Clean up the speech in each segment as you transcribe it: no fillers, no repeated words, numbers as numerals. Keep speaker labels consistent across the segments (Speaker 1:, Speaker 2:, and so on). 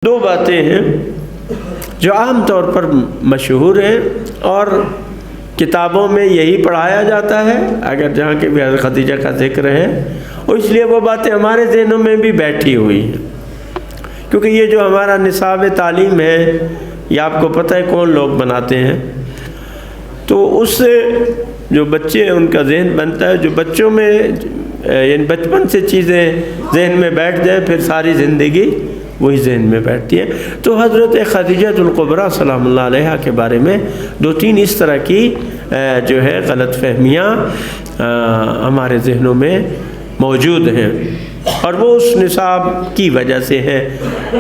Speaker 1: دو باتیں ہیں جو عام طور پر مشہور ہیں اور کتابوں میں یہی پڑھایا جاتا ہے، اگر جہاں کے بھی حضرت خدیجہ کا ذکر ہے، اور اس لیے وہ باتیں ہمارے ذہنوں میں بھی بیٹھی ہوئی ہیں، کیونکہ یہ جو ہمارا نصاب تعلیم ہے یہ آپ کو پتہ ہے کون لوگ بناتے ہیں، تو اس سے جو بچے ہیں ان کا ذہن بنتا ہے، جو بچوں میں یعنی بچپن سے چیزیں ذہن میں بیٹھ جائیں پھر ساری زندگی وہی ذہن میں بیٹھتی ہے۔ تو حضرت خدیجہ الکبریٰ سلام اللہ علیہا کے بارے میں دو تین اس طرح کی جو ہے غلط فہمیاں ہمارے ذہنوں میں موجود ہیں، اور وہ اس نصاب کی وجہ سے ہے،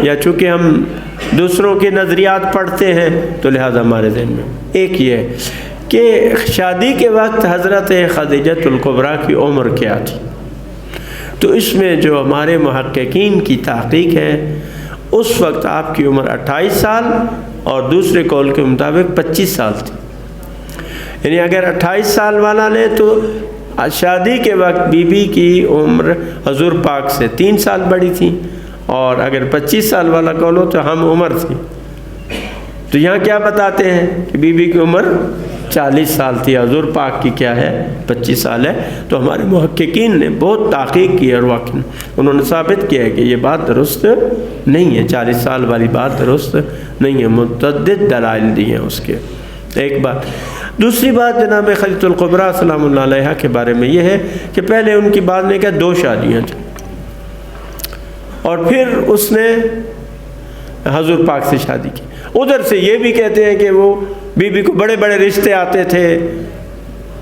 Speaker 1: یا چونکہ ہم دوسروں کے نظریات پڑھتے ہیں تو لہذا ہمارے ذہن میں ایک یہ ہے کہ شادی کے وقت حضرت خدیجہ الکبریٰ کی عمر کیا تھی۔ تو اس میں جو ہمارے محققین کی تحقیق ہے اس وقت آپ کی عمر 28 سال اور دوسرے قول کے مطابق 25 سال تھی، یعنی اگر 28 سال والا لیں تو شادی کے وقت بی بی کی عمر حضور پاک سے 3 سال بڑی تھی، اور اگر 25 سال والا قول ہو تو ہم عمر تھی۔ تو یہاں کیا بتاتے ہیں کہ بی بی کی عمر 40 سال تھی، حضور پاک کی کیا ہے 25 سال ہے۔ تو ہمارے محققین نے بہت تحقیق کی اور واقعی انہوں نے ثابت کیا ہے کہ یہ بات درست نہیں ہے، 40 سال والی بات درست نہیں ہے، متعدد دلائل دی ہیں اس کے۔ ایک بات۔ دوسری بات جناب خدیجہ الکبریٰ سلام اللہ علیہا کے بارے میں یہ ہے کہ پہلے ان کی بعد میں کیا 2 شادیاں تھیں، اور پھر اس نے حضور پاک سے شادی کی۔ ادھر سے یہ بھی کہتے ہیں کہ وہ بی بی کو بڑے بڑے رشتے آتے تھے،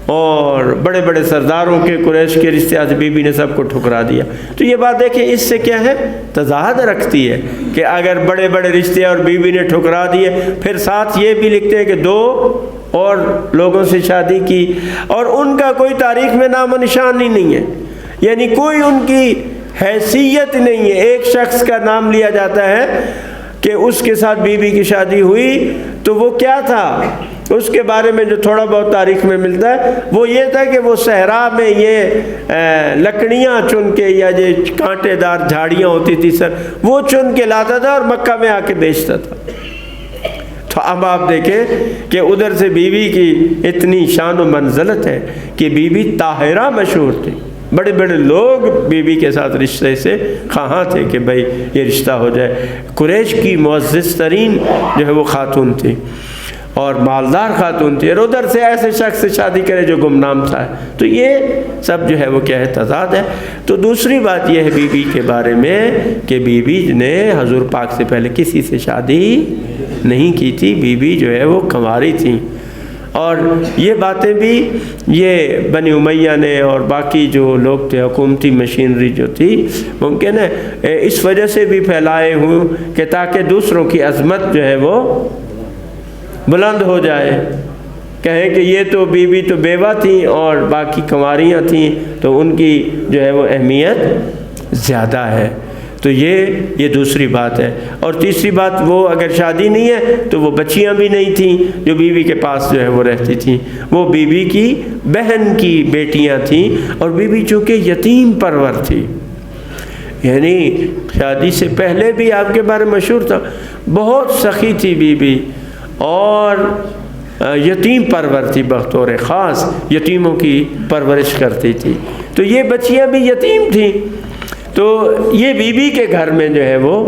Speaker 1: اور بڑے بڑے سرداروں کے قریش کے رشتے آتے، بی بی نے سب کو ٹھکرا دیا۔ تو یہ بات دیکھیں اس سے کیا ہے تضاد رکھتی ہے کہ اگر بڑے بڑے رشتے اور بی بی نے ٹھکرا دیے، پھر ساتھ یہ بھی لکھتے ہیں کہ 2 اور لوگوں سے شادی کی، اور ان کا کوئی تاریخ میں نام و نشان ہی نہیں ہے، یعنی کوئی ان کی حیثیت نہیں ہے۔ ایک شخص کا نام لیا جاتا ہے کہ اس کے ساتھ بی بی کی شادی ہوئی، تو وہ کیا تھا اس کے بارے میں جو تھوڑا بہت تاریخ میں ملتا ہے وہ یہ تھا کہ وہ صحرا میں یہ لکڑیاں چن کے، یا یہ کانٹے دار جھاڑیاں ہوتی تھی سر، وہ چن کے لاتا تھا اور مکہ میں آ کے بیچتا تھا۔ تو اب آپ دیکھیں کہ ادھر سے بی بی کی اتنی شان و منزلت ہے کہ بی بی طاہرہ مشہور تھی، بڑے بڑے لوگ بی بی کے ساتھ رشتے سے خواہاں تھے کہ بھائی یہ رشتہ ہو جائے۔ قریش کی معزز ترین جو ہے وہ خاتون تھی اور مالدار خاتون تھی، اور ادھر سے ایسے شخص سے شادی کرے جو گمنام تھا۔ تو یہ سب جو ہے وہ کیا ہے تضاد ہے۔ تو دوسری بات یہ ہے بی بی کے بارے میں کہ بی بی نے حضور پاک سے پہلے کسی سے شادی نہیں کی تھی، بی بی جو ہے وہ کنواری تھی، اور یہ باتیں بھی یہ بنی امیہ نے اور باقی جو لوگ تھے، حکومتی مشینری جو تھی، ممکن ہے اس وجہ سے بھی پھیلائے ہوئے کہ تاکہ دوسروں کی عظمت جو ہے وہ بلند ہو جائے، کہیں کہ یہ تو بی بی تو بیوہ تھیں اور باقی کنواریاں تھیں تو ان کی جو ہے وہ اہمیت زیادہ ہے۔ تو یہ دوسری بات ہے۔ اور تیسری بات، وہ اگر شادی نہیں ہے تو وہ بچیاں بھی نہیں تھیں جو بی بی کے پاس جو ہے وہ رہتی تھیں، وہ بی بی کی بہن کی بیٹیاں تھیں، اور بی بی چونکہ یتیم پرور تھی، یعنی شادی سے پہلے بھی آپ کے بارے میں مشہور تھا، بہت سخی تھی بی بی، اور یتیم پرور تھی، بطور خاص یتیموں کی پرورش کرتی تھی۔ تو یہ بچیاں بھی یتیم تھیں، تو یہ بی بی کے گھر میں جو ہے وہ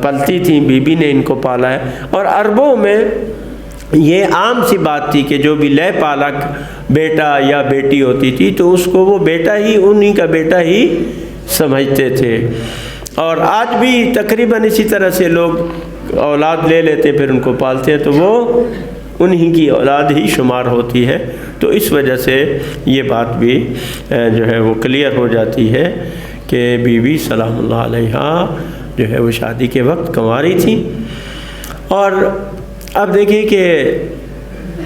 Speaker 1: پلتی تھیں، بی بی نے ان کو پالا ہے۔ اور عربوں میں یہ عام سی بات تھی کہ جو بھی لے پالک بیٹا یا بیٹی ہوتی تھی تو اس کو وہ بیٹا ہی، انہی کا بیٹا ہی سمجھتے تھے، اور آج بھی تقریباً اسی طرح سے لوگ اولاد لے لیتے پھر ان کو پالتے ہیں تو وہ انہی کی اولاد ہی شمار ہوتی ہے۔ تو اس وجہ سے یہ بات بھی جو ہے وہ کلیئر ہو جاتی ہے کہ بی بی سلام اللہ علیہا جو ہے وہ شادی کے وقت کنواری تھی۔ اور اب دیکھیے کہ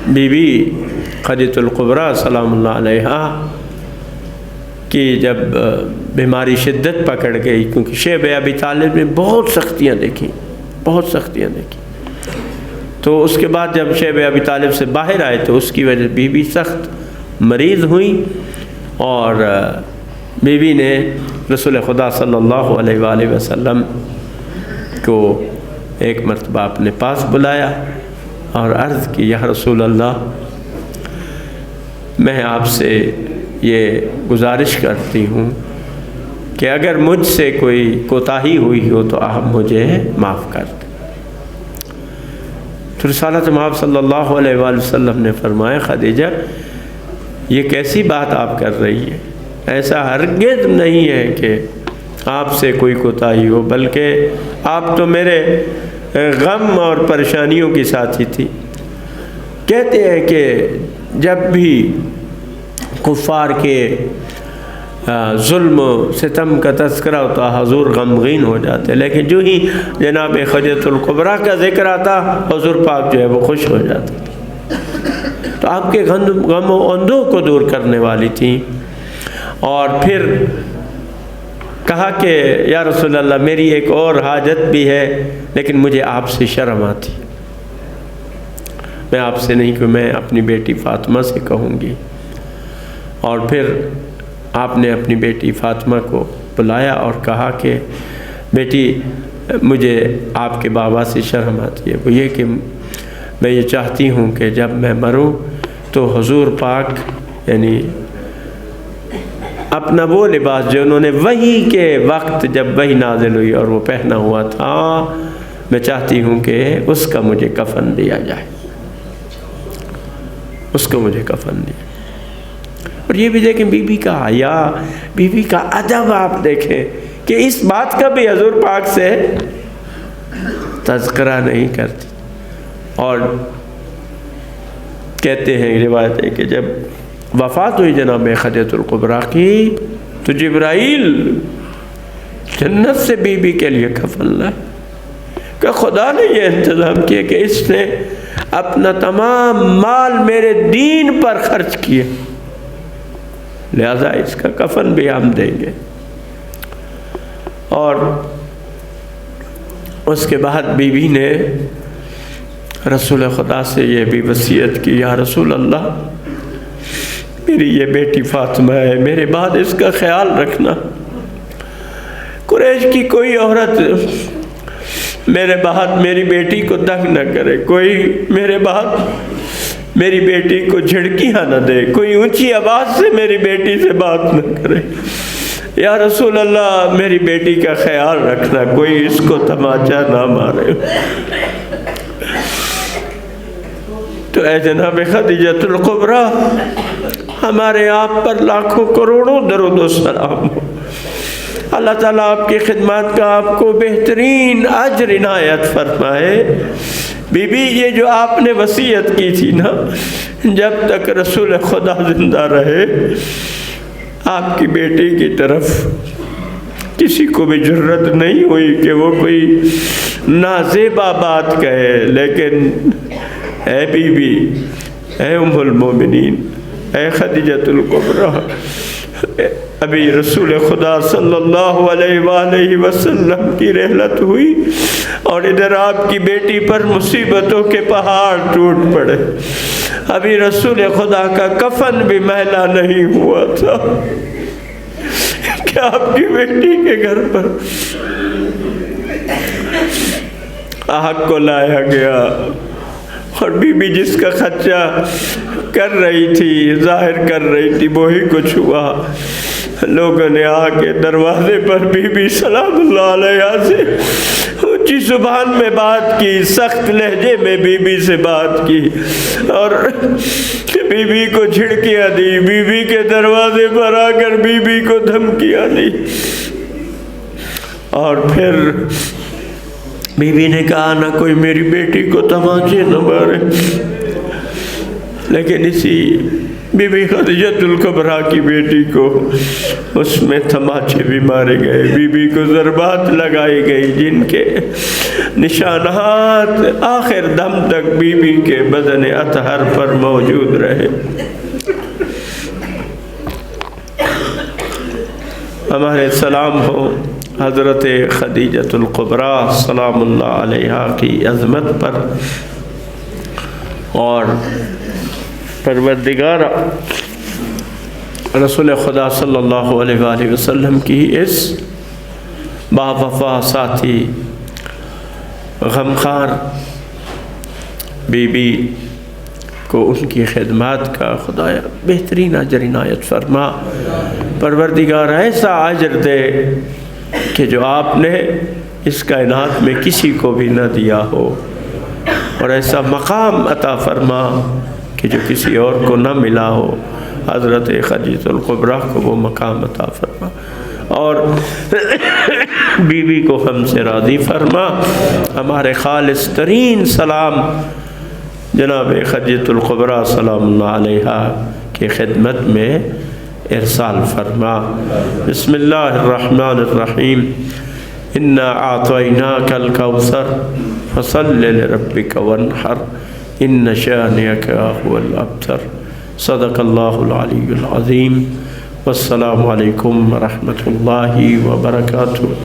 Speaker 1: بی بی خدیجہ الکبریٰ سلام اللہ علیہا کی جب بیماری شدت پکڑ گئی، کیونکہ شیب ابی طالب نے بہت سختیاں دیکھیں، تو اس کے بعد جب شیب ابی طالب سے باہر آئے تو اس کی وجہ بی بی سخت مریض ہوئی، اور بی بی نے رسول خدا صلی اللہ علیہ وآلہ وسلم کو ایک مرتبہ اپنے پاس بلایا اور عرض کی یا رسول اللہ میں آپ سے یہ گزارش کرتی ہوں کہ اگر مجھ سے کوئی کوتاہی ہوئی ہو تو آپ مجھے معاف کر دیں۔ تو رسالت مآب صلی اللہ علیہ وآلہ وسلم نے فرمایا خدیجہ یہ کیسی بات آپ کر رہی ہیں، ایسا ہرگز نہیں ہے کہ آپ سے کوئی کوتاہی ہو، بلکہ آپ تو میرے غم اور پریشانیوں کی ساتھی تھی۔ کہتے ہیں کہ جب بھی کفار کے ظلم و ستم کا تذکرہ ہوتا حضور غمگین ہو جاتے، لیکن جو ہی جناب خدیجۃ الکبریٰ کا ذکر آتا حضور پاک جو ہے وہ خوش ہو جاتے۔ تو آپ کے غم و اندوہ کو دور کرنے والی تھیں۔ اور پھر کہا کہ یا رسول اللہ میری ایک اور حاجت بھی ہے لیکن مجھے آپ سے شرم آتی، میں آپ سے نہیں کہ میں اپنی بیٹی فاطمہ سے کہوں گی۔ اور پھر آپ نے اپنی بیٹی فاطمہ کو بلایا اور کہا کہ بیٹی مجھے آپ کے بابا سے شرم آتی ہے، وہ یہ کہ میں یہ چاہتی ہوں کہ جب میں مروں تو حضور پاک یعنی اپنا وہ لباس جو انہوں نے وحی کے وقت جب وحی نازل ہوئی اور وہ پہنا ہوا تھا، میں چاہتی ہوں کہ اس کا مجھے کفن دیا جائے، اس کو مجھے کفن دیا۔ اور یہ بھی دیکھیں بی بی کا حیا، بی بی کا ادب آپ دیکھیں کہ اس بات کا بھی حضور پاک سے تذکرہ نہیں کرتی۔ اور کہتے ہیں روایت ہے کہ جب وفات ہوئی جناب خدیجۃ الکبریٰ کی تو جبرائیل جنت سے بی بی کے لیے کفن لائے کہ خدا نے یہ انتظام کیا کہ اس نے اپنا تمام مال میرے دین پر خرچ کیا، لہذا اس کا کفن بھی ہم دیں گے۔ اور اس کے بعد بی بی نے رسول خدا سے یہ بھی وصیت کی یا رسول اللہ میری یہ بیٹی فاطمہ ہے، میرے بعد اس کا خیال رکھنا، قریش کی کوئی عورت میرے بعد میری بیٹی کو تنگ نہ کرے، کوئی میرے بعد میری بیٹی کو جھڑکیاں نہ دے، کوئی اونچی آواز سے میری بیٹی سے بات نہ کرے، یا رسول اللہ میری بیٹی کا خیال رکھنا، کوئی اس کو تماچا نہ مارے۔ تو اے جناب خدیجۃ الکبریٰ ہمارے آپ پر لاکھوں کروڑوں درود و سلام ہو، اللہ تعالیٰ آپ کی خدمات کا آپ کو بہترین اجر عنایت فرمائے۔ بی بی یہ جو آپ نے وصیت کی تھی نا، جب تک رسول خدا زندہ رہے آپ کی بیٹی کی طرف کسی کو بھی جرت نہیں ہوئی کہ وہ کوئی نازیبا بات کہے، لیکن اے بی بی، اے ام المومنین، اے خدیجۃ الکبریٰ، ابھی رسول خدا صلی اللہ علیہ وآلہ وسلم کی رحلت ہوئی اور ادھر آپ کی بیٹی پر مصیبتوں کے پہاڑ ٹوٹ پڑے، ابھی رسول خدا کا کفن بھی میلا نہیں ہوا تھا کہ آپ کی بیٹی کے گھر پر آگ کو لایا گیا، اور بی بی جس کا خدشہ کر رہی تھی، ظاہر کر رہی تھی، وہی کچھ ہوا۔ لوگوں نے آ کے دروازے پر بی بی سلام اللہ علیہ سے اونچی زبان میں بات کی، سخت لہجے میں بی بی سے بات کی، اور بی بی کو جھڑکیاں دی، بی بی کے دروازے پر آ کر بی بی کو دھمکیاں دی۔ اور پھر بی بی نے کہا نہ کوئی میری بیٹی کو تماچے نہ مارے، لیکن اسی بی بی خدیجۃ الکبریٰ کی بیٹی کو اس میں تماچے بھی مارے گئے، بی بی کو ضربات لگائی گئی جن کے نشانات آخر دم تک بی بی کے بدن اطہر پر موجود رہے۔ ہمارے سلام ہو حضرت خدیجۃ الکبریٰ سلام اللہ علیہا کی عظمت پر، اور پروردگار رسول خدا صلی اللہ علیہ وآلہ وسلم کی اس با وفا ساتھی غمخوار بیوی کو ان کی خدمات کا خدایا بہترین اجر عنایت فرما۔ پروردگار ایسا اجر دے کہ جو آپ نے اس کائنات میں کسی کو بھی نہ دیا ہو، اور ایسا مقام عطا فرما کہ جو کسی اور کو نہ ملا ہو۔ حضرت خدیجہ الکبریٰ کو وہ مقام عطا فرما، اور بیوی کو ہم سے راضی فرما۔ ہمارے خالص ترین سلام جناب خدیجہ الکبریٰ سلام اللہ علیہا کی خدمت میں ارسال فرما۔ بسم اللہ الرحمن الرحیم۔ انا اعطیناک الکوثر فصل لربک وانحر ان شانئک هو الابتر۔ صدق اللہ العلی العظیم۔ والسلام علیکم ورحمۃ اللہ وبرکاتہ۔